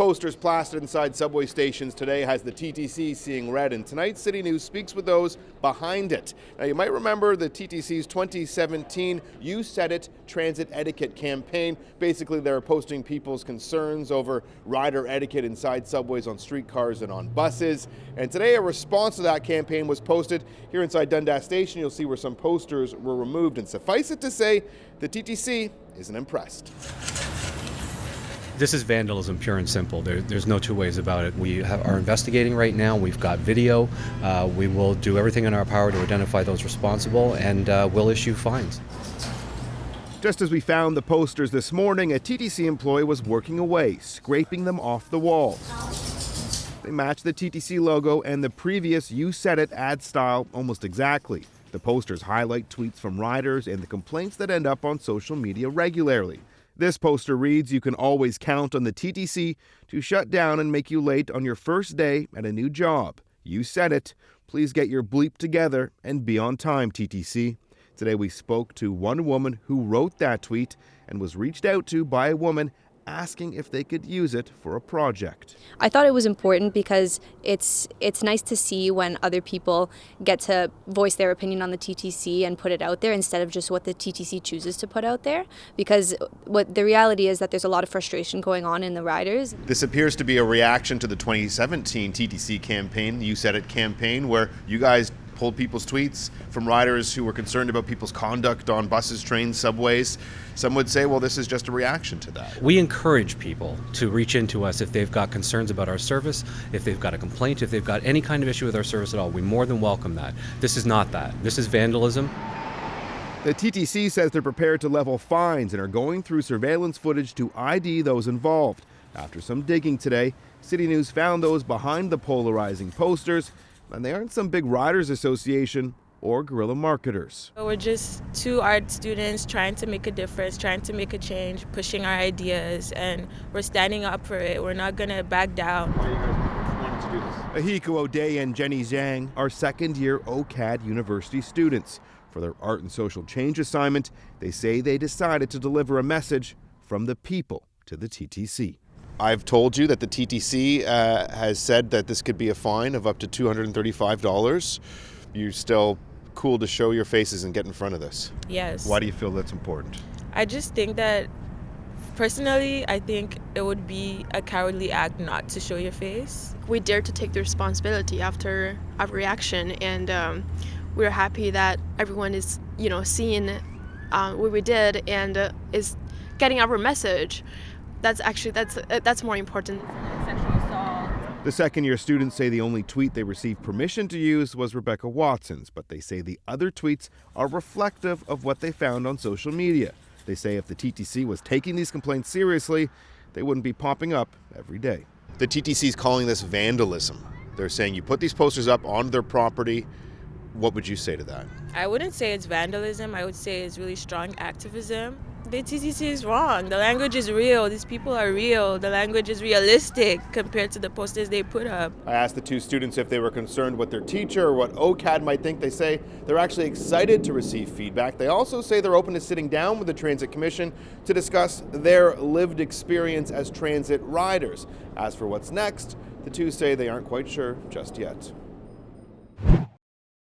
Posters plastered inside subway stations today has the TTC seeing red, and tonight CityNews speaks with those behind it. Now, you might remember the TTC's 2017 You Said It transit etiquette campaign. Basically, they were posting people's concerns over rider etiquette inside subways, on streetcars, and on buses. And today, a response to that campaign was posted here inside Dundas Station. You'll see where some posters were removed, and suffice it to say, the TTC isn't impressed. This is vandalism, pure and simple. There's no two ways about it. We are investigating right now. We've got video. We will do everything in our power to identify those responsible, and we'll issue fines. Just as we found the posters this morning, a TTC employee was working away, scraping them off the walls. They match the TTC logo and the previous You Said It ad style almost exactly. The posters highlight tweets from riders and the complaints that end up on social media regularly. This poster reads, "You can always count on the TTC to shut down and make you late on your first day at a new job. You said it. Please get your bleep together and be on time, TTC." Today we spoke to one woman who wrote that tweet and was reached out to by a woman asking if they could use it for a project. I thought it was important because it's nice to see when other people get to voice their opinion on the TTC and put it out there instead of just what the TTC chooses to put out there, because what the reality is that there's a lot of frustration going on in the riders. This appears to be a reaction to the 2017 TTC campaign, the You Said It campaign, where you guys pulled people's tweets from riders who were concerned about people's conduct on buses, trains, subways. Some would say, well, this is just a reaction to that. We encourage people to reach into us if they've got concerns about our service, if they've got a complaint, if they've got any kind of issue with our service at all. We more than welcome that. This is not that. This is vandalism. The TTC says they're prepared to level fines and are going through surveillance footage to ID those involved. After some digging today, CityNews found those behind the polarizing posters, and they aren't some big riders association or guerrilla marketers. We're just two art students trying to make a difference, trying to make a change, pushing our ideas, and we're standing up for it. We're not going to back down. Why are you guys wanting to do this? Ahiko O'Day and Jenny Zhang are second-year OCAD University students. For their art and social change assignment, they say they decided to deliver a message from the people to the TTC. I've told you that the TTC has said that this could be a fine of up to $235. You're still cool to show your faces and get in front of this? Yes. Why do you feel that's important? I just think that, personally, I think it would be a cowardly act not to show your face. We dared to take the responsibility after our reaction, and we're happy that everyone is, seeing what we did and is getting our message. That's more important. The second-year students say the only tweet they received permission to use was Rebecca Watson's, but they say the other tweets are reflective of what they found on social media. They say if the TTC was taking these complaints seriously, they wouldn't be popping up every day. The TTC is calling this vandalism. They're saying you put these posters up on their property. What would you say to that? I wouldn't say it's vandalism. I would say it's really strong activism. The TTC is wrong. The language is real. These people are real. The language is realistic compared to the posters they put up. I asked the two students if they were concerned what their teacher or what OCAD might think. They say they're actually excited to receive feedback. They also say they're open to sitting down with the Transit Commission to discuss their lived experience as transit riders. As for what's next, the two say they aren't quite sure just yet.